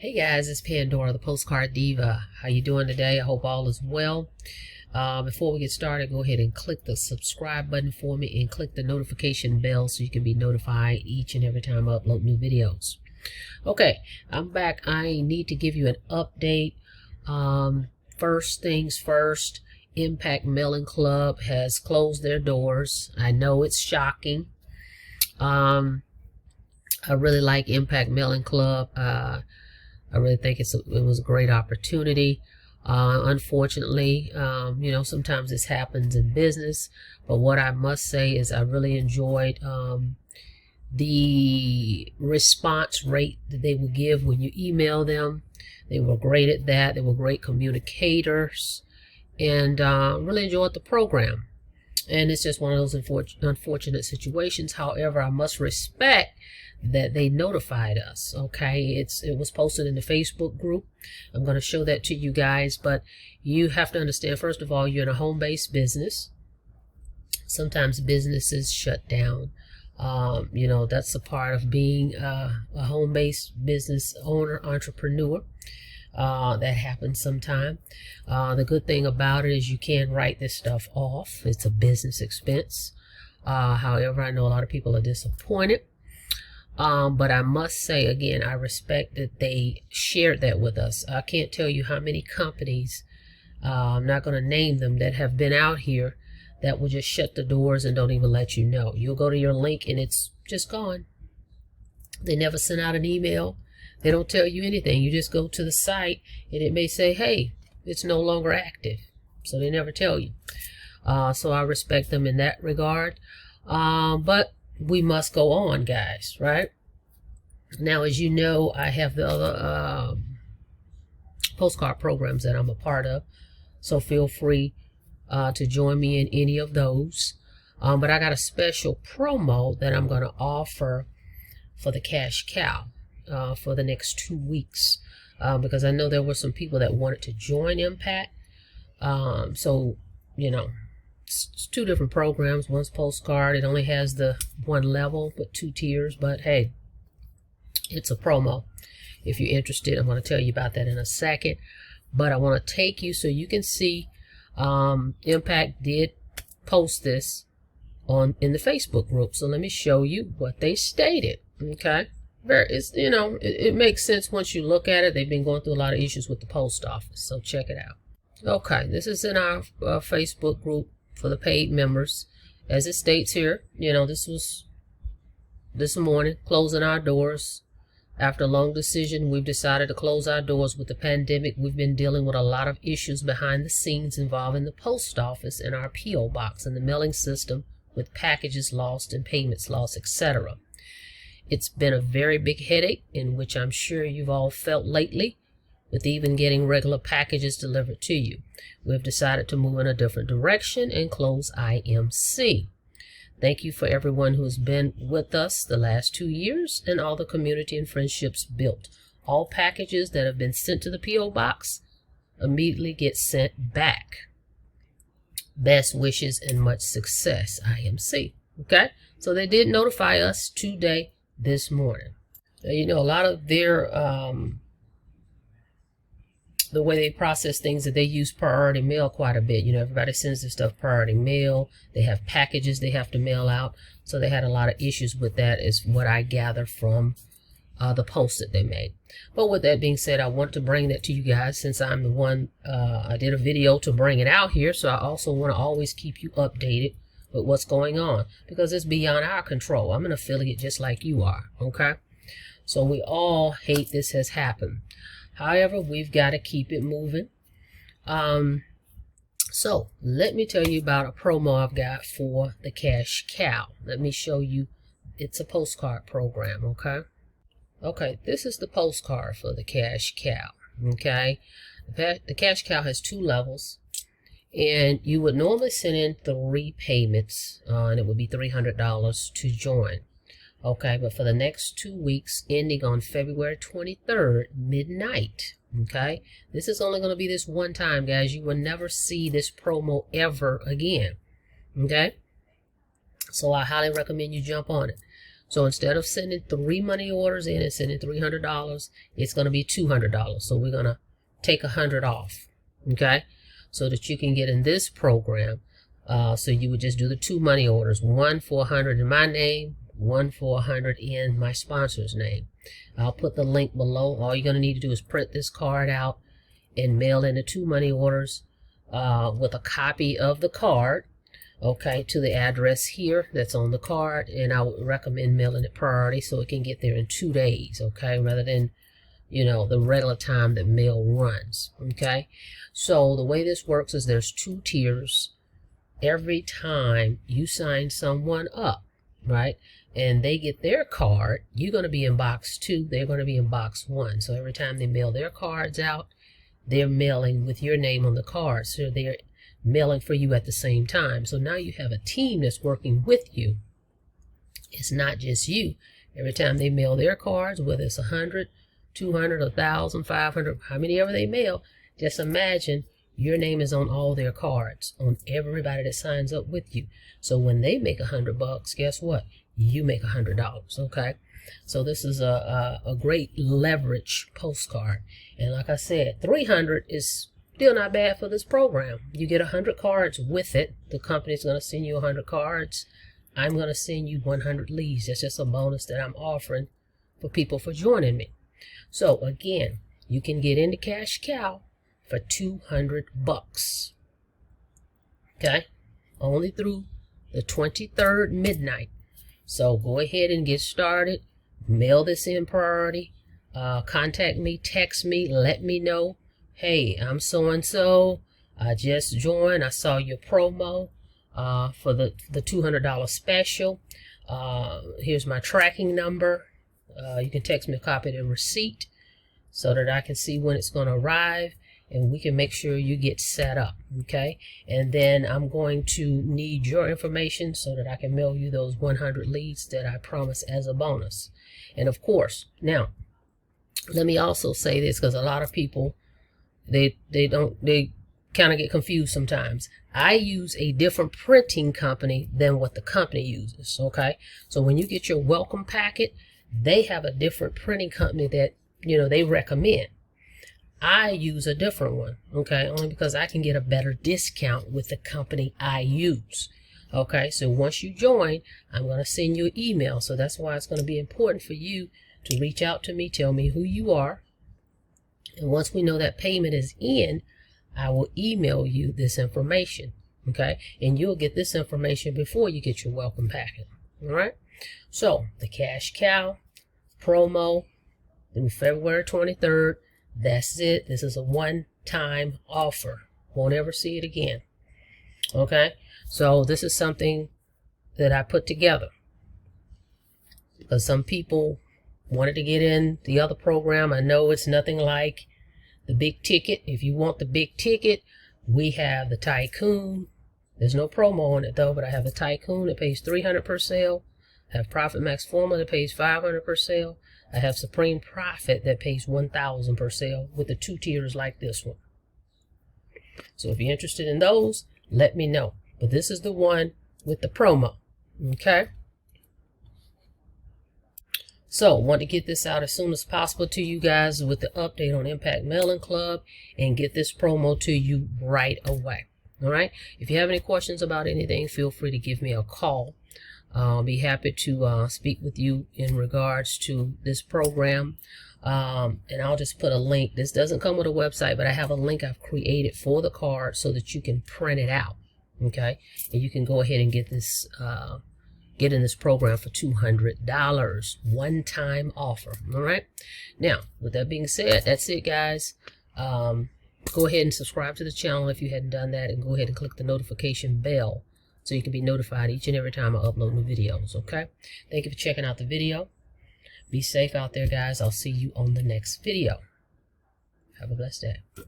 Hey guys, it's Pandora, the Postcard Diva. How you doing today? I hope all is well. Before we get started, go ahead and click the subscribe button for me and click the notification bell so you can be notified each and every time I upload new videos. Okay, I'm back. I need to give you an update. First things first, Impact Mailing Club has closed their doors. I know it's shocking. I really like Impact Mailing Club. I really think it was a great opportunity. Unfortunately, sometimes this happens in business, but what I must say is I really enjoyed the response rate that they would give when you email them. They were great at that. They were great communicators, and really enjoyed the program. And it's just one of those unfortunate situations. However, I must respect that they notified us. Okay, it was posted in the Facebook group. I'm going to show that to you guys, but you have to understand, first of all, you're in a home-based business. Sometimes businesses shut down. That's a part of being a home-based business owner, entrepreneur. That happens sometime. The good thing about it is you can write this stuff off. It's a business expense. However, I know a lot of people are disappointed. But I must say, again, I respect that they shared that with us. I can't tell you how many companies, I'm not going to name them, that have been out here that will just shut the doors and don't even let you know. You'll go to your link and it's just gone. They never send out an email. They don't tell you anything. You just go to the site and it may say, hey, it's no longer active. So they never tell you. So I respect them in that regard. But we must go on, guys, right? Now, as you know, I have the other postcard programs that I'm a part of, so feel free to join me in any of those. But I got a special promo that I'm going to offer for the cash cow for the next 2 weeks, because I know there were some people that wanted to join Impact. It's two different programs. One's postcard. It only has the one level, but 2 tiers. But hey, it's a promo. If you're interested, I'm going to tell you about that in a second. But I want to take you so you can see. Impact did post this in the Facebook group. So let me show you what they stated. Okay, it makes sense once you look at it. They've been going through a lot of issues with the post office. So check it out. Okay, this is in our Facebook group for the paid members. As it states here, this was this morning, closing our doors. After a long decision, we've decided to close our doors. With the pandemic, we've been dealing with a lot of issues behind the scenes involving the post office and our P.O. box and the mailing system, with packages lost and payments lost, etc. It's been a very big headache, in which I'm sure you've all felt lately, with even getting regular packages delivered to you. We've decided to move in a different direction and close IMC. Thank you for everyone who has been with us the last 2 years and all the community and friendships built. All packages that have been sent to the P.O. box immediately get sent back. Best wishes and much success, IMC. Okay, so they did notify us today, this morning. Now, a lot of their the way they process things, that they use priority mail quite a bit. Everybody sends their stuff priority mail. They have packages they have to mail out. So they had a lot of issues with that, is what I gather from the post that they made. But with that being said, I want to bring that to you guys, since I'm the one, I did a video to bring it out here. So I also want to always keep you updated with what's going on, because it's beyond our control. I'm an affiliate just like you are. Okay. So we all hate this has happened. However, we've got to keep it moving. So let me tell you about a promo I've got for the cash cow. Let me show you. It's a postcard program. Okay, this is the postcard for the cash cow. Okay, the cash cow has 2 levels, and you would normally send in 3 payments, and it would be $300 to join. Okay, but for the next 2 weeks, ending on February 23rd, midnight, okay? This is only going to be this one time, guys. You will never see this promo ever again, okay? So I highly recommend you jump on it. So instead of sending 3 money orders in and sending $300, it's going to be $200. So we're going to take 100 off, okay, so that you can get in this program. So you would just do the 2 money orders, one for 100 in my name, one for 100 in my sponsor's name. I'll put the link below. All you're going to need to do is print this card out and mail in the 2 money orders with a copy of the card, okay, to the address here that's on the card. And I would recommend mailing it priority so it can get there in 2 days, okay, rather than, you know, the regular time that mail runs, okay. So the way this works is there's 2 tiers. Every time you sign someone up, right, and they get their card, you're going to be in box 2, they're going to be in box 1. So every time they mail their cards out, they're mailing with your name on the card. So they're mailing for you at the same time. So now you have a team that's working with you. It's not just you. Every time they mail their cards, whether it's 100, 200, 1,000, 500, how many ever they mail, just imagine your name is on all their cards, on everybody that signs up with you. So when they make $100, guess what? You make $100, okay? So this is a great leverage postcard. And like I said, 300 is still not bad for this program. You get 100 cards with it. The company's going to send you 100 cards. I'm going to send you 100 leads. That's just a bonus that I'm offering for people for joining me. So again, you can get into Cash Cow for $200, okay, only through the 23rd midnight. So go ahead and get started. Mail this in priority. Contact me, text me, let me know, hey, I'm so and so, I just joined, I saw your promo for the $200 special. Here's my tracking number. You can text me a copy of the receipt so that I can see when it's going to arrive, and we can make sure you get set up, okay? And then I'm going to need your information so that I can mail you those 100 leads that I promise as a bonus. And of course, now, let me also say this, because a lot of people, they kind of get confused sometimes. I use a different printing company than what the company uses, okay? So when you get your welcome packet, they have a different printing company that, you know, they recommend. I use a different one, okay, only because I can get a better discount with the company I use, okay? So once you join, I'm going to send you an email. So that's why it's going to be important for you to reach out to me, tell me who you are. And once we know that payment is in, I will email you this information, okay? And you'll get this information before you get your welcome packet, all right? So the Cash Cow promo through February 23rd. That's it. This is a one-time offer. Won't ever see it again. Okay? So this is something that I put together because some people wanted to get in the other program. I know it's nothing like the big ticket. If you want the big ticket, we have the Tycoon. There's no promo on it though, but I have the Tycoon that pays $300 per sale. I have Profit Max Formula that pays $500 per sale. I have Supreme Profit that pays $1,000 per sale with the 2 tiers like this one. So if you're interested in those, let me know. But this is the one with the promo. Okay? So want to get this out as soon as possible to you guys with the update on Impact Mailing Club and get this promo to you right away. All right? If you have any questions about anything, feel free to give me a call. I'll be happy to speak with you in regards to this program. And I'll just put a link. This doesn't come with a website, but I have a link I've created for the card so that you can print it out. Okay? And you can go ahead and get this, get in this program for $200. One-time offer. All right? Now, with that being said, that's it, guys. Go ahead and subscribe to the channel if you hadn't done that, and go ahead and click the notification bell so you can be notified each and every time I upload new videos, okay? Thank you for checking out the video. Be safe out there, guys. I'll see you on the next video. Have a blessed day.